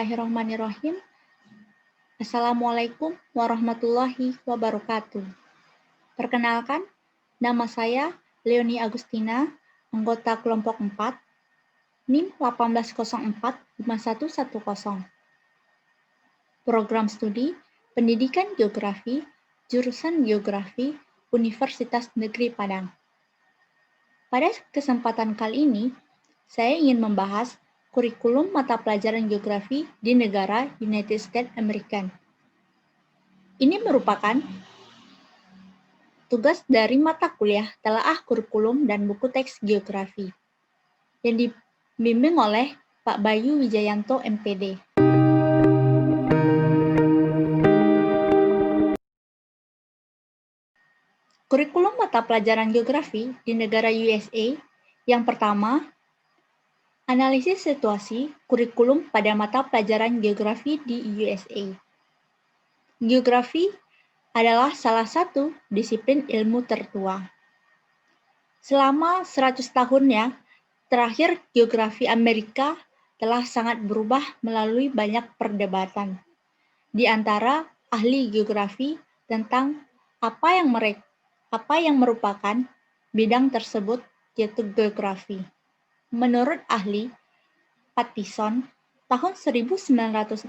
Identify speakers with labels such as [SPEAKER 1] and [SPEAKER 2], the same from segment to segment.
[SPEAKER 1] Bismillahirrahmanirrahim. Assalamualaikum warahmatullahi wabarakatuh. Perkenalkan, nama saya Leonie Agustina, anggota kelompok 4, NIM 18045110. Program studi Pendidikan Geografi, jurusan Geografi, Universitas Negeri Padang. Pada kesempatan kali ini, saya ingin membahas kurikulum mata pelajaran geografi di negara United States American. Ini merupakan tugas dari mata kuliah telaah kurikulum dan buku teks geografi yang dibimbing oleh Pak Bayu Wijayanto MPD. Kurikulum mata pelajaran geografi di negara USA yang pertama, analisis situasi kurikulum pada mata pelajaran geografi di USA. Geografi adalah salah satu disiplin ilmu tertua. Selama 100 tahunnya terakhir, geografi Amerika telah sangat berubah melalui banyak perdebatan di antara ahli geografi tentang apa yang merupakan bidang tersebut, yaitu geografi. Menurut ahli Pattison, tahun 1964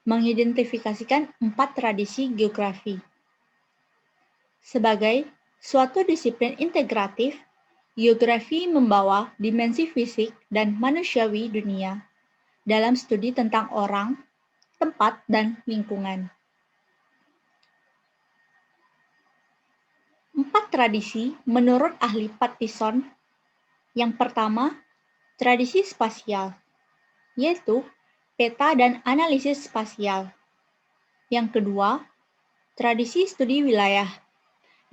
[SPEAKER 1] mengidentifikasikan 4 tradisi geografi. Sebagai suatu disiplin integratif, geografi membawa dimensi fisik dan manusiawi dunia dalam studi tentang orang, tempat, dan lingkungan. 4 tradisi menurut ahli Pattison. Yang pertama, tradisi spasial, yaitu peta dan analisis spasial. Yang kedua, tradisi studi wilayah,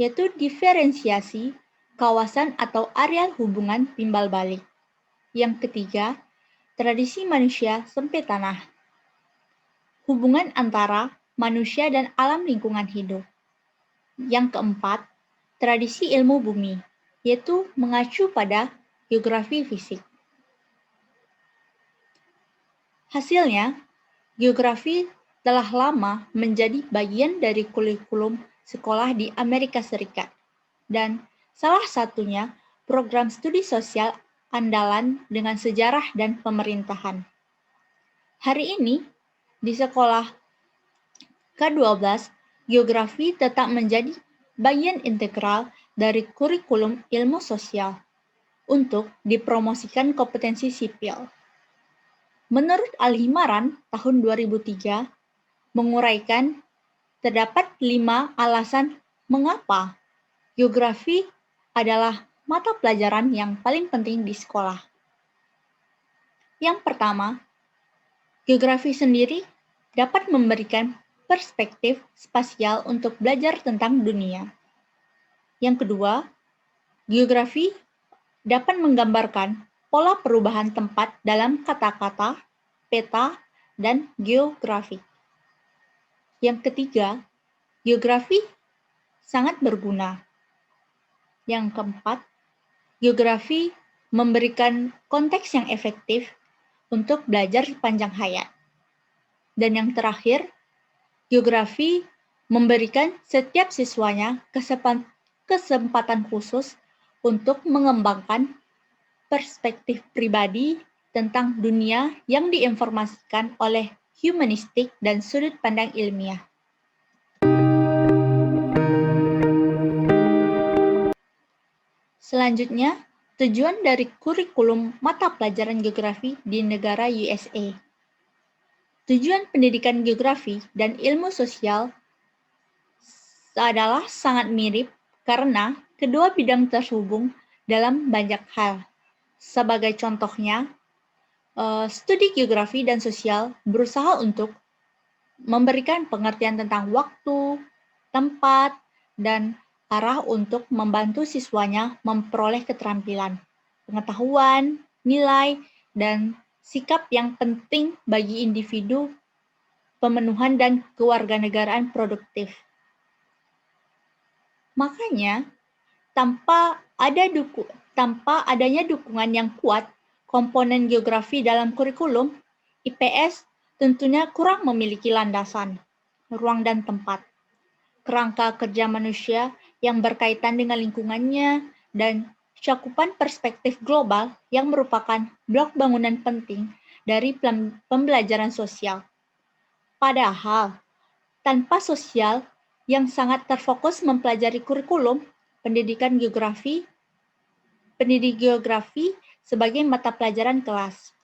[SPEAKER 1] yaitu diferensiasi kawasan atau areal hubungan timbal balik. Yang ketiga, tradisi manusia sempit tanah, hubungan antara manusia dan alam lingkungan hidup. Yang keempat, tradisi ilmu bumi, yaitu mengacu pada geografi fisik. Hasilnya, geografi telah lama menjadi bagian dari kurikulum sekolah di Amerika Serikat, dan salah satunya program studi sosial andalan dengan sejarah dan pemerintahan. Hari ini, di sekolah K-12, geografi tetap menjadi bagian integral dari kurikulum ilmu sosial untuk dipromosikan kompetensi sipil. Menurut Al-Himaran tahun 2003, menguraikan terdapat 5 alasan mengapa geografi adalah mata pelajaran yang paling penting di sekolah. Yang pertama, geografi sendiri dapat memberikan perspektif spasial untuk belajar tentang dunia. Yang kedua, geografi dapat menggambarkan pola perubahan tempat dalam kata-kata, peta, dan geografik. Yang ketiga, geografi sangat berguna. Yang keempat, geografi memberikan konteks yang efektif untuk belajar sepanjang hayat. Dan yang terakhir, geografi memberikan setiap siswanya kesempatan khusus untuk mengembangkan perspektif pribadi tentang dunia yang diinformasikan oleh humanistik dan sudut pandang ilmiah. Selanjutnya, tujuan dari kurikulum mata pelajaran geografi di negara USA. Tujuan pendidikan geografi dan ilmu sosial adalah sangat mirip karena kedua bidang terhubung dalam banyak hal. Sebagai contohnya, studi geografi dan sosial berusaha untuk memberikan pengertian tentang waktu, tempat, dan arah untuk membantu siswanya memperoleh keterampilan, pengetahuan, nilai, dan sikap yang penting bagi individu, pemenuhan dan kewarganegaraan produktif. Makanya, tanpa adanya dukungan yang kuat komponen geografi dalam kurikulum, IPS tentunya kurang memiliki landasan, ruang dan tempat, kerangka kerja manusia yang berkaitan dengan lingkungannya, dan cakupan perspektif global yang merupakan blok bangunan penting dari pembelajaran sosial. Padahal, tanpa sosial yang sangat terfokus mempelajari kurikulum pendidik geografi sebagai mata pelajaran kelas.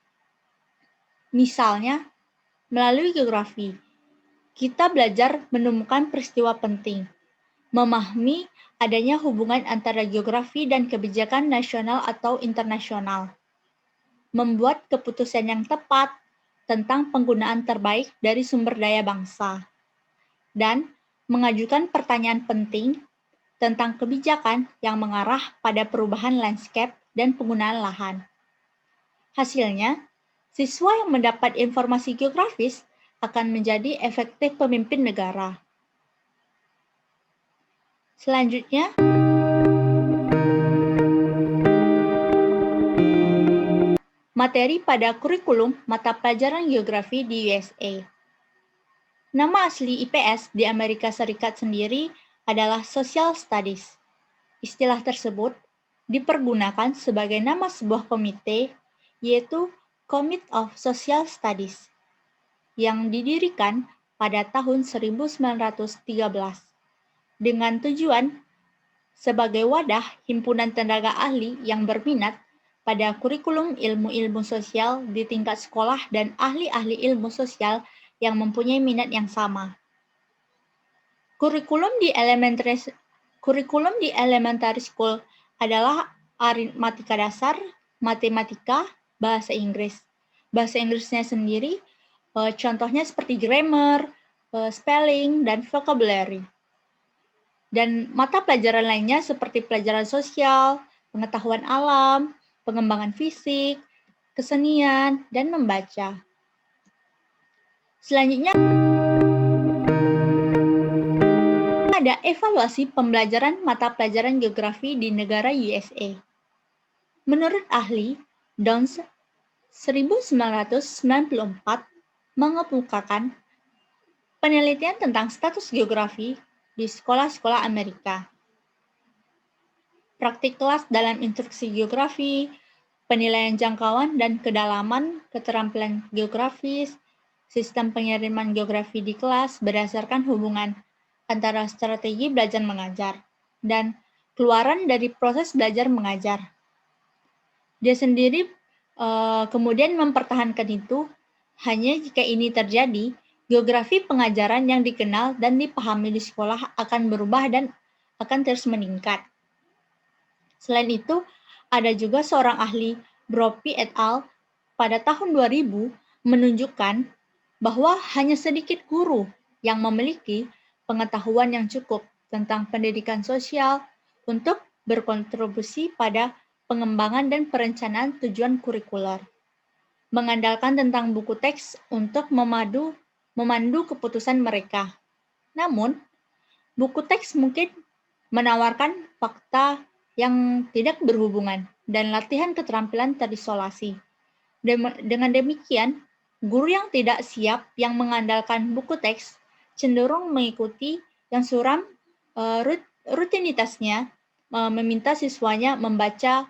[SPEAKER 1] Misalnya, melalui geografi, kita belajar menemukan peristiwa penting, memahami adanya hubungan antara geografi dan kebijakan nasional atau internasional, membuat keputusan yang tepat tentang penggunaan terbaik dari sumber daya bangsa, dan mengajukan pertanyaan penting tentang kebijakan yang mengarah pada perubahan landscape dan penggunaan lahan. Hasilnya, siswa yang mendapat informasi geografis akan menjadi efektif pemimpin negara. Selanjutnya, materi pada kurikulum mata pelajaran geografi di USA. Nama asli IPS di Amerika Serikat sendiri adalah Social Studies. Istilah tersebut dipergunakan sebagai nama sebuah komite, yaitu Committee of Social Studies, yang didirikan pada tahun 1913 dengan tujuan sebagai wadah himpunan tenaga ahli yang berminat pada kurikulum ilmu-ilmu sosial di tingkat sekolah dan ahli-ahli ilmu sosial yang mempunyai minat yang sama. Kurikulum di elementary school adalah aritmatika dasar, matematika, bahasa Inggris. Bahasa Inggrisnya sendiri, contohnya seperti grammar, spelling, dan vocabulary. Dan mata pelajaran lainnya seperti pelajaran sosial, pengetahuan alam, pengembangan fisik, kesenian, dan membaca. Selanjutnya, ada evaluasi pembelajaran mata pelajaran geografi di negara USA. Menurut ahli, Downs 1994 mengemukakan penelitian tentang status geografi di sekolah-sekolah Amerika. Praktik kelas dalam instruksi geografi, penilaian jangkauan dan kedalaman keterampilan geografis, sistem pengiriman geografi di kelas berdasarkan hubungan antara strategi belajar mengajar dan keluaran dari proses belajar mengajar. Dia sendiri kemudian mempertahankan itu hanya jika ini terjadi, geografi pengajaran yang dikenal dan dipahami di sekolah akan berubah dan akan terus meningkat. Selain itu, ada juga seorang ahli, Brophy et al. Pada tahun 2000 menunjukkan bahwa hanya sedikit guru yang memiliki pengetahuan yang cukup tentang pendidikan sosial untuk berkontribusi pada pengembangan dan perencanaan tujuan kurikuler, mengandalkan tentang buku teks untuk memandu keputusan mereka. Namun, buku teks mungkin menawarkan fakta yang tidak berhubungan dan latihan keterampilan terisolasi. Dengan demikian, guru yang tidak siap yang mengandalkan buku teks cenderung mengikuti yang suram rutinitasnya, meminta siswanya membaca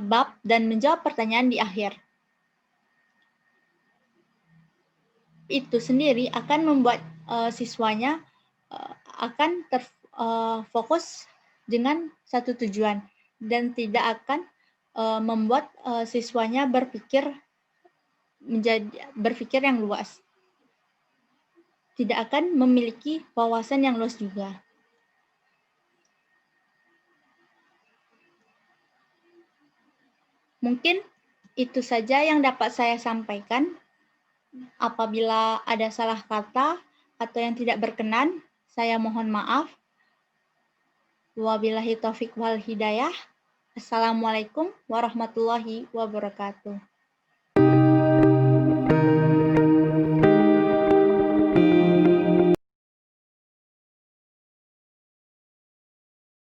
[SPEAKER 1] bab dan menjawab pertanyaan di akhir. Itu sendiri akan membuat siswanya akan terfokus dengan satu tujuan dan tidak akan membuat siswanya berpikir yang luas. Tidak akan memiliki wawasan yang luas juga. Mungkin itu saja yang dapat saya sampaikan. Apabila ada salah kata atau yang tidak berkenan, saya mohon maaf. Wabillahi taufiq wal hidayah. Assalamualaikum warahmatullahi wabarakatuh.